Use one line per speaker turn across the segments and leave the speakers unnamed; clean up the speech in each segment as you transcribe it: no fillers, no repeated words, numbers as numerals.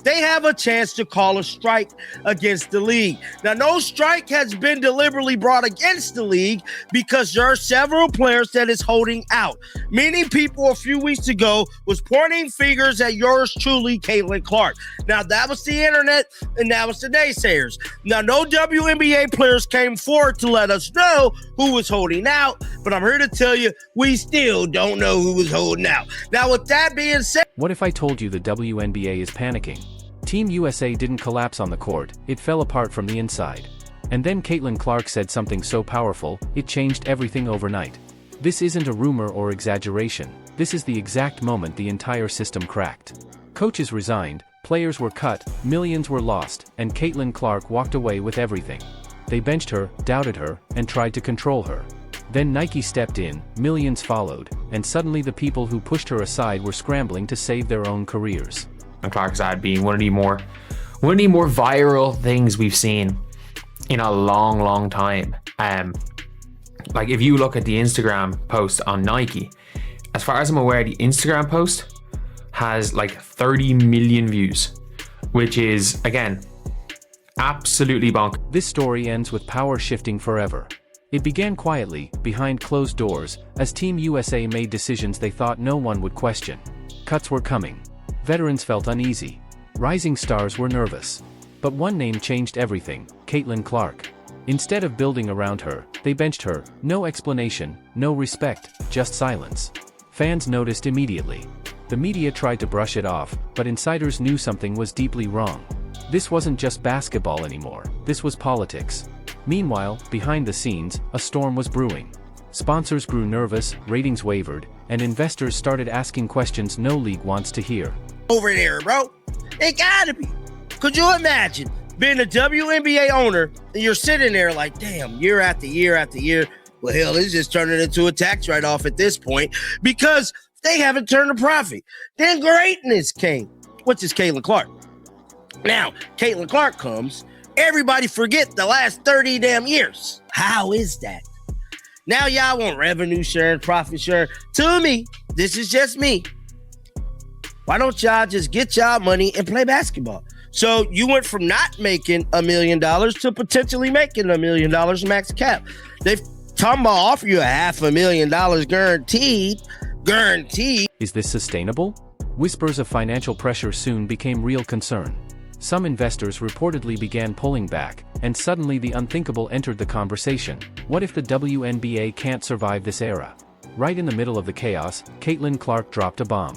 they have a chance to call a strike against the league. Now, no strike has been deliberately brought against the league because there are several players that is holding out. Many people a few weeks ago was pointing fingers at yours truly, Caitlin Clark. Now, that was the internet, and that was the naysayers. Now, no WNBA players came forward to let us know who was holding out, but I'm here to tell you, we still don't know who was holding out. Now, with that being said,
what if I told you the WNBA is panicking? Team USA didn't collapse on the court, it fell apart from the inside. And then Caitlin Clark said something so powerful, it changed everything overnight. This isn't a rumor or exaggeration, this is the exact moment the entire system cracked. Coaches resigned, players were cut, millions were lost, and Caitlin Clark walked away with everything. They benched her, doubted her, and tried to control her. Then Nike stepped in, millions followed, and suddenly the people who pushed her aside were scrambling to save their own careers.
And Clark's ad being one of the more viral things we've seen in a long time. Like if you look at the Instagram post on Nike, as far as I'm aware, the Instagram post has like 30 million views, which is, again, absolutely bonkers.
This story ends with power shifting forever. It began quietly, behind closed doors, as Team USA made decisions they thought no one would question. Cuts were coming. Veterans felt uneasy. Rising stars were nervous. But one name changed everything: Caitlin Clark. Instead of building around her, they benched her. No explanation, no respect, just silence. Fans noticed immediately. The media tried to brush it off, but insiders knew something was deeply wrong. This wasn't just basketball anymore, this was politics. Meanwhile, behind the scenes, a storm was brewing. Sponsors grew nervous, ratings wavered, and investors started asking questions no league wants to hear.
Over there, bro. It gotta be. Could you imagine being a WNBA owner and you're sitting there like, damn, year after year after year. Well, hell, it's just turning into a tax write-off at this point because they haven't turned a profit. Then greatness came, which is Caitlin Clark. Now, Caitlin Clark comes, everybody forget the last 30 damn years. How is that? Now y'all want revenue sharing, profit sharing. To me, this is just me. Why don't y'all just get y'all money and play basketball? So you went from not making $1 million to potentially making $1 million max cap. They've talking about offer you $500,000 guaranteed.
Is this sustainable? Whispers of financial pressure soon became real concern. Some investors reportedly began pulling back, and suddenly the unthinkable entered the conversation. What if the WNBA can't survive this era? Right in the middle of the chaos, Caitlin Clark dropped a bomb.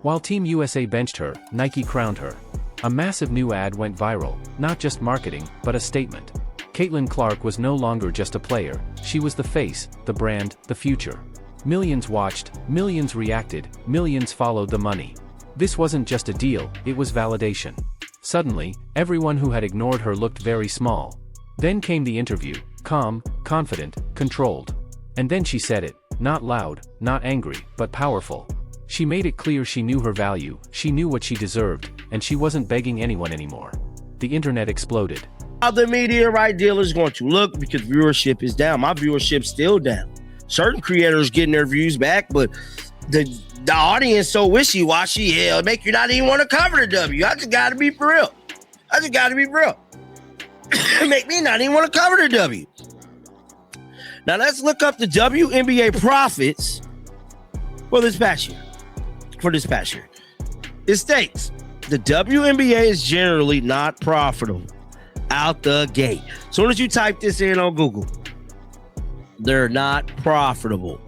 While Team USA benched her, Nike crowned her. A massive new ad went viral, not just marketing, but a statement. Caitlin Clark was no longer just a player, she was the face, the brand, the future. Millions watched, millions reacted, millions followed the money. This wasn't just a deal, it was validation. Suddenly, everyone who had ignored her looked very small. Then came the interview, calm, confident, controlled. And then she said it, not loud, not angry, but powerful. She made it clear she knew her value, she knew what she deserved, and she wasn't begging anyone anymore. The internet exploded.
How the media right deal is going to look because viewership is down. My viewership's still down. Certain creators getting their views back, but the audience so wishy-washy, hell, make you not even want to cover the W. I just gotta be for real. Make me not even want to cover the W. Now let's look up the WNBA profits for this past year. It states the WNBA is generally not profitable out the gate. As soon as you type this in on Google, they're not profitable.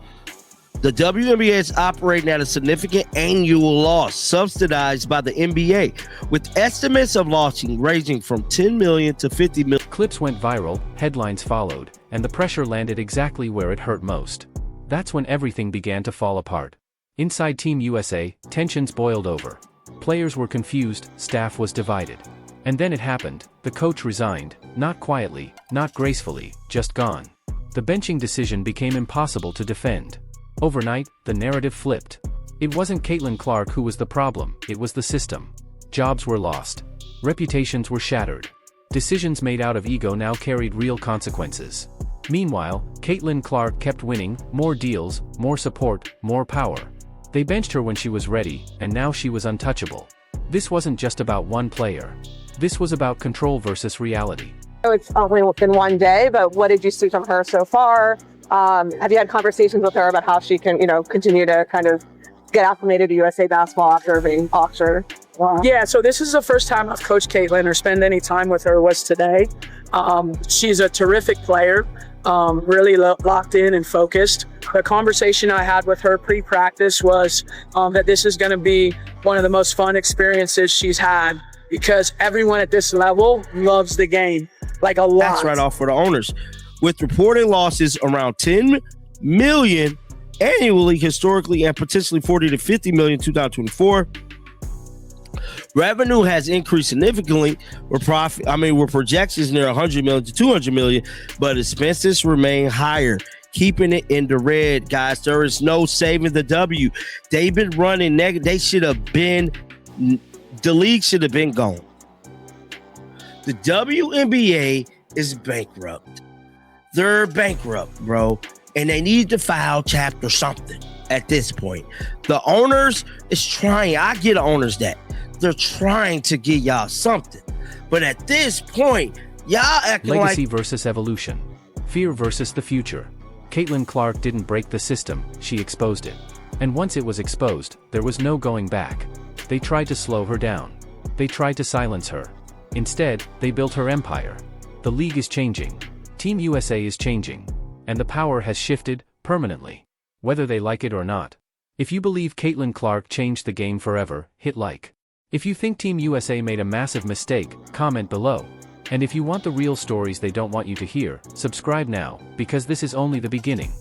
The WNBA is operating at a significant annual loss, subsidized by the NBA, with estimates of losses ranging from $10 million to $50 million.
Clips went viral, headlines followed, and the pressure landed exactly where it hurt most. That's when everything began to fall apart. Inside Team USA, tensions boiled over. Players were confused, staff was divided. And then it happened, the coach resigned, not quietly, not gracefully, just gone. The benching decision became impossible to defend. Overnight, the narrative flipped. It wasn't Caitlin Clark who was the problem, it was the system. Jobs were lost. Reputations were shattered. Decisions made out of ego now carried real consequences. Meanwhile, Caitlin Clark kept winning, more deals, more support, more power. They benched her when she was ready, and now she was untouchable. This wasn't just about one player. This was about control versus reality.
It's only been one day, but what did you see from her so far? Have you had conversations with her about how she can, continue to kind of get acclimated to USA basketball after being offshore? Wow.
Yeah, so this is the first time I've coached Caitlin or spent any time with her was today. She's a terrific player, really locked in and focused. The conversation I had with her pre-practice was that this is going to be one of the most fun experiences she's had because everyone at this level loves the game, like a lot.
That's right off for the owners. With reported losses around 10 million annually, historically, and potentially 40 to 50 million in 2024. Revenue has increased significantly. With projections near 100 million to 200 million, but expenses remain higher, keeping it in the red, guys. There is no saving the W. They've been running negative. The league should have been gone. The WNBA is bankrupt. They're bankrupt, bro. And they need to file chapter something at this point. The owners is trying. I get owners that. They're trying to get y'all something. But at this point, y'all acting
Legacy
like...
versus evolution. Fear versus the future. Caitlin Clark didn't break the system, she exposed it. And once it was exposed, there was no going back. They tried to slow her down. They tried to silence her. Instead, they built her empire. The league is changing. Team USA is changing. And the power has shifted, permanently. Whether they like it or not. If you believe Caitlin Clark changed the game forever, hit like. If you think Team USA made a massive mistake, comment below. And if you want the real stories they don't want you to hear, subscribe now, because this is only the beginning.